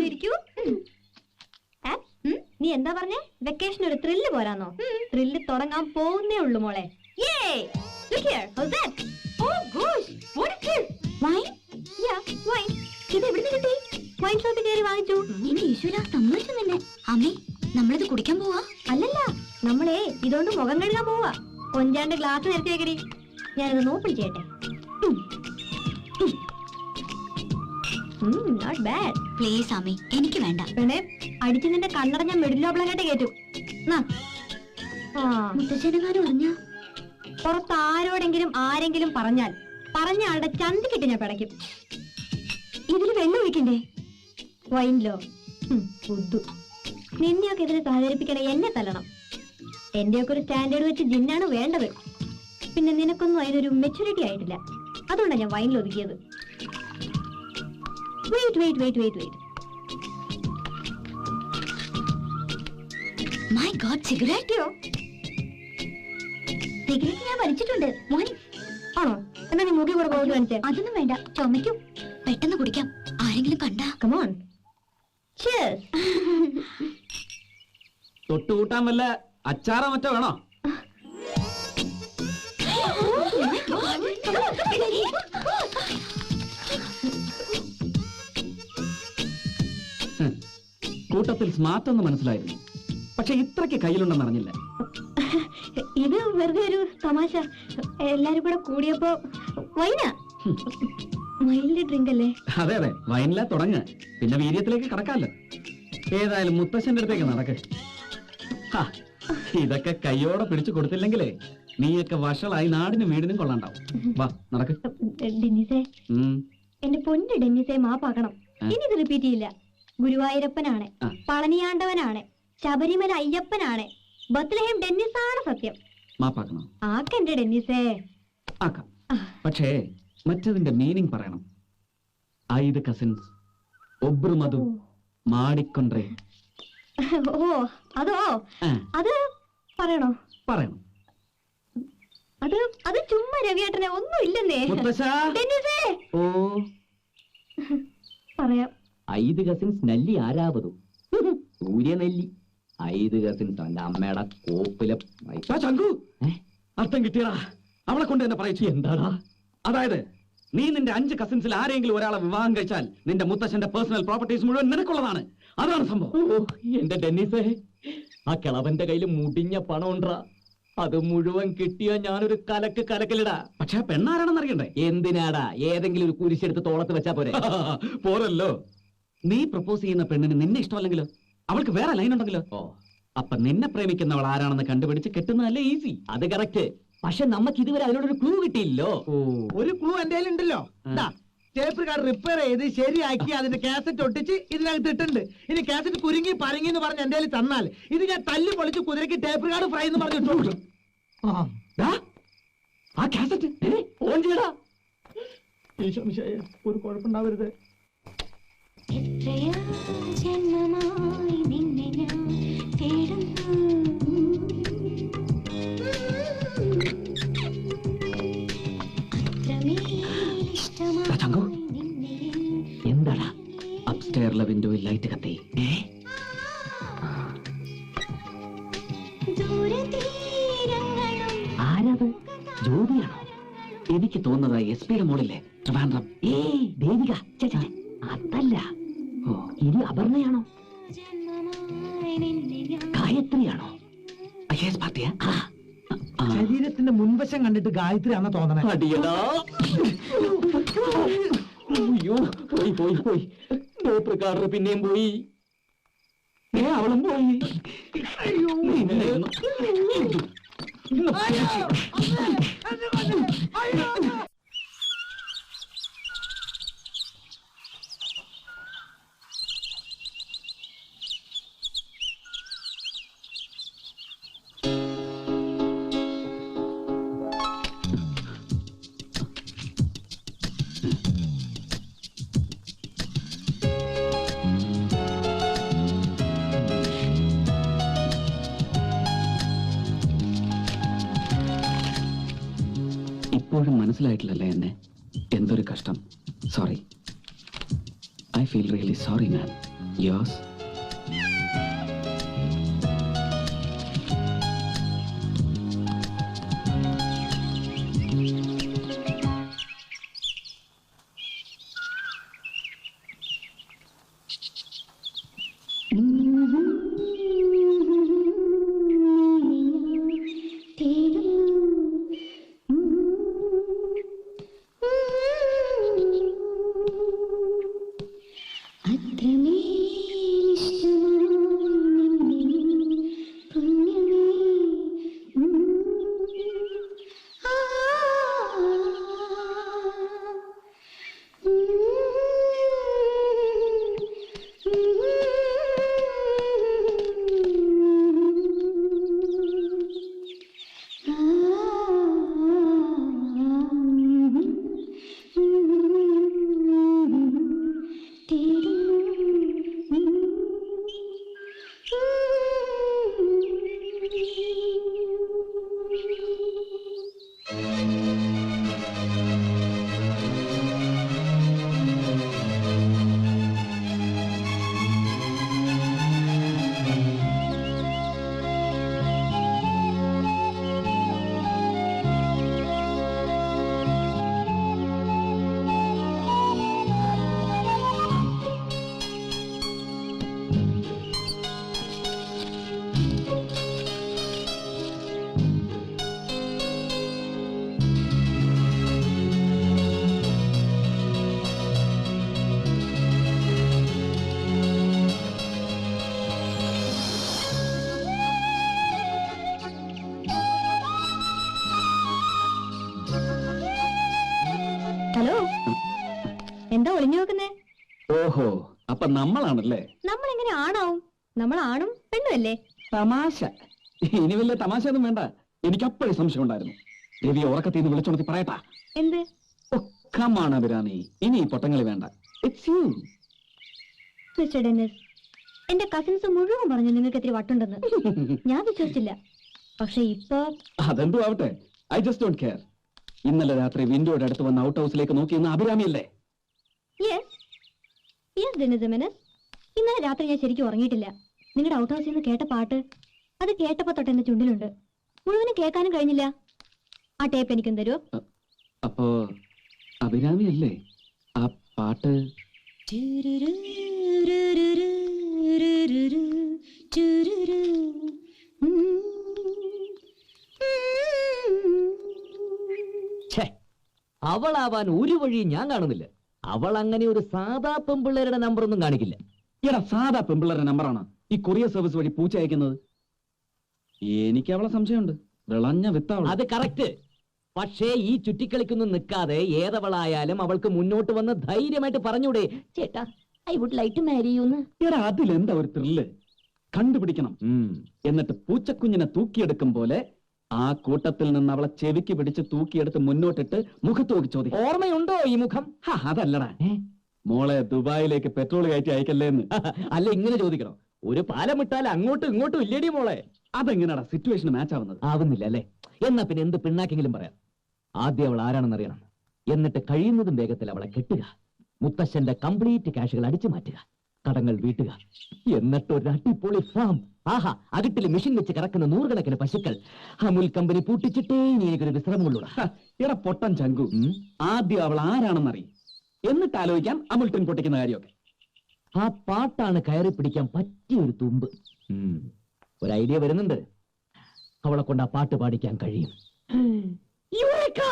ഇരിക്കൂ. നീ എന്താ പറഞ്ഞേ? വെക്കേഷൻ ഒരു ത്രില്ല് പോരാന്നോ? ത്രില്ല് തുടങ്ങാൻ പോകുന്നേ ഉള്ളൂ മോളെ. വൈൻ ഷോപ്പിൽ കയറി വാങ്ങിച്ചു. എന്റെ ഈശ്വര, സമ്മതിച്ചു തന്നെ. അമ്മേ, നമ്മളിത് കുടിക്കാൻ പോവാ? അല്ലല്ല, നമ്മളെ ഇതുകൊണ്ട് മുഖം കഴുകാൻ പോവാ. കൊഞ്ചാണ്ട് ഗ്ലാസ് നിരത്തി വെക്കടി. ഞാനത് നോക്കി ചെയ്യട്ടെ. Not bad. പ്ലീസ് അമ്മേ, എനിക്ക് വേണ്ട. പെണ്ണെ, അടിച്ച് നിന്റെ കണ്ണട ഞാൻ മെഡിലോബ്ലങ്ങായിട്ട് കേട്ടു. മുത്തച്ഛനെങ്ങാനും അറിഞ്ഞ പുറത്ത് ആരോടെങ്കിലും ആരെങ്കിലും പറഞ്ഞാൽ പറഞ്ഞ ആളുടെ ചന്തിക്കിട്ട് ഞാൻ പിടയ്ക്കും. ഇതില് വെള്ളം ഒഴിക്കണ്ടേ? വൈൻലോ? ബുദ്ധു, നിന്നെയൊക്കെ ഇതിന് സഹകരിപ്പിക്കണ എന്നെ തല്ലണം. എന്റെയൊക്കെ ഒരു സ്റ്റാൻഡേർഡ് വെച്ച് ജിന്നാണ് വേണ്ടത്. പിന്നെ നിനക്കൊന്നും അതിനൊരു മെച്യൂരിറ്റി ആയിട്ടില്ല. അതുകൊണ്ടാണ് ഞാൻ വൈനിൽ ഒതുക്കിയത്. Wait wait wait wait wait. My god, സിഗരറ്റോ? സിഗരറ്റ് ഞാൻ വലിച്ചിട്ടുണ്ട്. ആണോ? എന്നാ നീ മൂക്കി കൂടെ പോയിട്ട് കാണിച്ചേ. അതൊന്നും വേണ്ട, ചുമയ്ക്കും. പെട്ടെന്ന് കുടിക്കാം, ആരെങ്കിലും കണ്ടാ. കമോൺ. തൊട്ടുകൂട്ടാൻ വല്ല അച്ചാറോ മറ്റോ വേണോ? കൂട്ടത്തിൽ സ്മാർട്ട് എന്ന് മനസ്സിലായിരുന്നു, പക്ഷെ ഇത്രയ്ക്ക് കയ്യിലുണ്ടെന്ന് അറിഞ്ഞില്ല. ഇത് വെറുതെ ഒരു തമാശ. എല്ലാരും കൂടെ കൂടിയപ്പോ വൈനാ. മൈൽഡ് ഡ്രിങ്ക് അല്ലേ? അതെ അതെ, വൈനില തുടങ്ങ, പിന്നെ വീര്യത്തിലേക്ക് കടക്കാമല്ലോ. ഏതായാലും മുത്തശ്ശന്റെ അടുത്തേക്ക് നടക്ക്. ഇതൊക്കെ കയ്യോടെ പിടിച്ചു കൊടുത്തില്ലെങ്കിലേ നീയൊക്കെ വഷളായി നാടിനും വീടിനും കൊള്ളാണ്ടാവും. വാ നടക്ക്. ഡെന്നിസേ, എന്റെ പൊന്ന് ഡെന്നിസേ, മാപ്പാക്കണം. ഇനി ഇത് റിപ്പീറ്റ് ചെയ്യില്ല. ഗുരുവായൂരപ്പനാണ്, പളനിയാണ്ടവനാണ്, ശബരിമല അയ്യപ്പനാണ്, ബത്ലഹേം ഡെന്നിസാണ് സത്യം. മാപ്പാക്കണം. ആക്കെന്റെ ഡെന്നിസേ. ആക്കാം, പക്ഷേ മറ്റതിന്റെ മീനിങ് പറയണം. 5 കസിൻസ്, ഒബ്രു മധു, മാടിക്കൊണ്ടേ. ഓ അതോ? അത് പറയണോ? പറയണം. അത് ചുമ്മാ രവിയേട്ടനെ, ഒന്നും ഇല്ലെന്നേ. ഓ പറയാം. 5 കസിൻസ് നെല്ലി ആരാവതു സൂര്യനെല്ലി. 5 കസിൻസ് അവന്റെ അമ്മയുടെ കോപ്പിലെ. അർത്ഥം കിട്ടിയടാ, അവളെ കൊണ്ട് തന്നെ പറയിച്ചു. എന്താടാ? അതായത് നീ നിന്റെ 5 കസിൻസിൽ ആരെങ്കിലും ഒരാളെ വിവാഹം കഴിച്ചാൽ നിന്റെ മുത്തശ്ശന്റെ പേഴ്സണൽ പ്രോപ്പർട്ടീസ് മുഴുവൻ നിനക്കുള്ളതാണ്. അതാണ് സംഭവം. എന്റെ ഡെന്നിസേ, ആ കിളവന്റെ കയ്യിൽ മുടിഞ്ഞ പണം ഉണ്ടാ. അത് മുഴുവൻ കിട്ടിയ ഞാനൊരു കലക്കലിടാ. പക്ഷെ പെണ്ണാരാണെന്ന് അറിയണ്ടേ? എന്തിനാടാ? ഏതെങ്കിലും ഒരു കുരിശെടുത്ത് തോളത്ത് വെച്ചാ പോരെ? പോരല്ലോ. നീ പ്രപ്പോസ് ചെയ്യുന്ന പെണ്ണിന് നിന്നെ ഇഷ്ടമല്ലെങ്കിലോ, അവൾക്ക് വേറെ ലൈൻ ഉണ്ടെങ്കിലോ? അപ്പൊ നിന്നെ പ്രേമിക്കുന്നവൾ ആരാണെന്ന് കണ്ടുപിടിച്ച് കെട്ടുന്നതല്ലേ ഈസി. അത് കറക്റ്റ്. പക്ഷെ നമുക്ക് ഇതുവരെ അതിനോടൊരു ക്ലൂ കിട്ടിയില്ലോ. ഒരു ക്ലൂ എന്റെ ഉണ്ടല്ലോ. ടേപ്പ് കാർഡ് റിപ്പയർ ചെയ്ത് ശരിയാക്കി അതിന്റെ കാസറ്റ് ഒട്ടിച്ച് ഇതിനകത്ത് ഇട്ടുണ്ട്. ഇനി കാസറ്റ് കുരുങ്ങി പരങ്ങി എന്ന് പറഞ്ഞ് എന്റെ തന്നാൽ ഇത് ഞാൻ തല്ലി പൊളിച്ച് കുതിരക്ക് ടേപ്പ് കാർഡ് ഫ്രൈ എന്ന് പറഞ്ഞിട്ടു. ആ കാസറ്റ് ഓൺ ചെയ്യടാ. ഒരു കുഴപ്പമുണ്ടാവരുത്. എന്താടാ? അപ്സ്റ്റെയറിലെ വിൻഡോയിൽ ലൈറ്റ് കത്തി. ആരത്? ജ്യോതിയാണോ? എനിക്ക് തോന്നുന്നത് SP-യുടെ മോളില്ലേ, ട്രിവാൻഡ്രം. ദേവിക. അതല്ല. ഇനി അപർണയാണോ? ഗായത്രിയാണോ? പാർട്ടിയാ? ശരീരത്തിന്റെ മുൻവശം കണ്ടിട്ട് ഗായത്രി ആണെന്ന് തോന്നണേ. അയ്യോ, പോയി. ടേപ്പ് കാർഡ് പിന്നെയും പോയി. അവളും പോയി. ഇപ്പോഴും മനസ്സിലായിട്ടില്ലല്ലേ എന്നെ? എന്തൊരു കഷ്ടം. Sorry. I feel really sorry man. യോസ്. ഹലോ, എന്താ ഒളിഞ്ഞു നോക്കുന്നേ? ഓഹോ, അപ്പൊ നമ്മളാണല്ലേ? നമ്മൾ എങ്ങനെ ആണാവും? നമ്മൾ ആണും പെണ്ണും അല്ലേ? തമാശ. ഇനി വലിയ തമാശ ഒന്നും വേണ്ട. എനിക്ക് അപ്പോഴേ സംശയം ഉണ്ടായിരുന്നു. രവി ഉറക്കത്തിൽ നിന്ന് വിളിച്ചോണത്തി പറയട്ടാ. എന്ത്? കമാണ് അഭിരാമി, ഇനി ഈ പൊട്ടങ്ങളി വേണ്ട. It's you. മിസ്റ്റർ ഡെന്നിസ്, എന്റെ കസിൻസ് മുഴുവൻ പറഞ്ഞു നിങ്ങൾക്ക് ഇത്തിരി വട്ടുണ്ടെന്ന്. ഞാൻ വിശ്വസിച്ചില്ല. പക്ഷെ ഇപ്പൊ അതെന്തോ ആവട്ടെ, ഐ ജസ്റ്റ് ഡോണ്ട് കെയർ. ഇന്നലെ രാത്രി വിൻഡോയുടെ അടുത്ത് വന്ന് ഔട്ട് ഹൗസിലേക്ക് നോക്കിയെന്ന് അഭിരാമിയല്ലേ? യെസ് യെസ് ഡെന്നിസ് മെനസ്, ഇന്നലെ രാത്രി ഞാൻ ശരിക്കും ഉറങ്ങിയിട്ടില്ല. നിങ്ങളുടെ ഔട്ട് ഹൗസിൽ നിന്ന് കേട്ട പാട്ട്, അത് കേട്ടപ്പോ തൊട്ട് എന്റെ ചുണ്ടിലുണ്ട്. മുഴുവനും കേൾക്കാനും കഴിഞ്ഞില്ല. ആ ടേപ്പ് എനിക്കും തരുമോ? അപ്പോ അഭിരാമിയല്ലേ ആ പാട്ട്? അവളാവാൻ ഒരു വഴിയും ഞാൻ കാണുന്നില്ല. അവൾ അങ്ങനെ ഒരു സാധാ പെമ്പിള്ളേരുടെ നമ്പർ ഒന്നും കാണിക്കില്ല. എടാ, സാധാ പെമ്പിള്ളേരുടെ നമ്പറാണ് ഈ കൊറിയർ സർവീസ് വഴി പൂച്ച അയക്കുന്നത്. എനിക്ക് അവളെ സംശയമുണ്ട്. വിളഞ്ഞ വിത്താവള. അത് കറക്റ്റ്. പക്ഷേ ഈ ചുറ്റിക്കളിക്കൊന്നും നിൽക്കാതെ ഏതവളായാലും അവൾക്ക് മുന്നോട്ട് വന്ന് ധൈര്യമായിട്ട് പറഞ്ഞൂടെ, ചേട്ടാ I would like to marry you എന്ന്. എടാ, അതിലെന്താ ഒരു ത്രില്ല്? കണ്ടുപിടിക്കണം. എന്നിട്ട് പൂച്ചക്കുഞ്ഞിനെ തൂക്കിയെടുക്കും പോലെ ആ കൂട്ടത്തിൽ നിന്ന് അവളെ ചെവിക്ക് പിടിച്ച് തൂക്കിയെടുത്ത് മുന്നോട്ടിട്ട് മുഖത്ത് നോക്കി ചോദിക്കും, ഓർമ്മയുണ്ടോ ഈ മുഖം? അതല്ലടാ മോളെ, ദുബായിലേക്ക് പെട്രോൾ കയറ്റി അയക്കല്ലേ എന്ന്. അല്ല, ഇങ്ങനെ ചോദിക്കണം. ഒരു പാലം ഇട്ടാൽ അങ്ങോട്ടും ഇങ്ങോട്ടും ഇല്ലേടി മോളെ. അതെങ്ങനെയാടാ സിറ്റുവേഷൻ മാച്ച് ആവുന്നത്? ആവുന്നില്ല അല്ലേ? എന്നാ പിന്നെ എന്ത് പിണ്ണാക്കെങ്കിലും പറയാം. ആദ്യം അവൾ ആരാണെന്ന് അറിയണം. എന്നിട്ട് കഴിയുന്നതും വേഗത്തിൽ അവളെ കെട്ടുക. മുത്തശ്ശന്റെ കംപ്ലീറ്റ് ക്യാഷുകൾ അടിച്ചു മാറ്റുക, കടങ്ങൾ വീട്ടുക. എന്നിട്ട് ഒരു അടിപൊളി ഫാം. ആഹാ, അകട്ടിൽ മെഷീൻ വെച്ച് കിടക്കുന്ന നൂറുകണക്കിന് പശുക്കൾ. അമുൽ കമ്പനി പൂട്ടിച്ചിട്ടേ ഇനി എനിക്കൊരു വിശ്രമമുള്ളൂടാ. എടാ പൊട്ടൻ ചങ്കു, ആദ്യം അവൾ ആരാണെന്നറിയും, എന്നിട്ട് ആലോചിക്കാം അമുൽ ടിൻ പൊട്ടിക്കുന്ന കാര്യമൊക്കെ. ആ പാട്ടാണ് കയറി പിടിക്കാൻ പറ്റിയൊരു തുമ്പ്. ഒരു ഐഡിയ വരുന്നുണ്ട്. അവളെ കൊണ്ട് ആ പാട്ട് പാടിക്കാൻ കഴിയും. യുറേക്ക!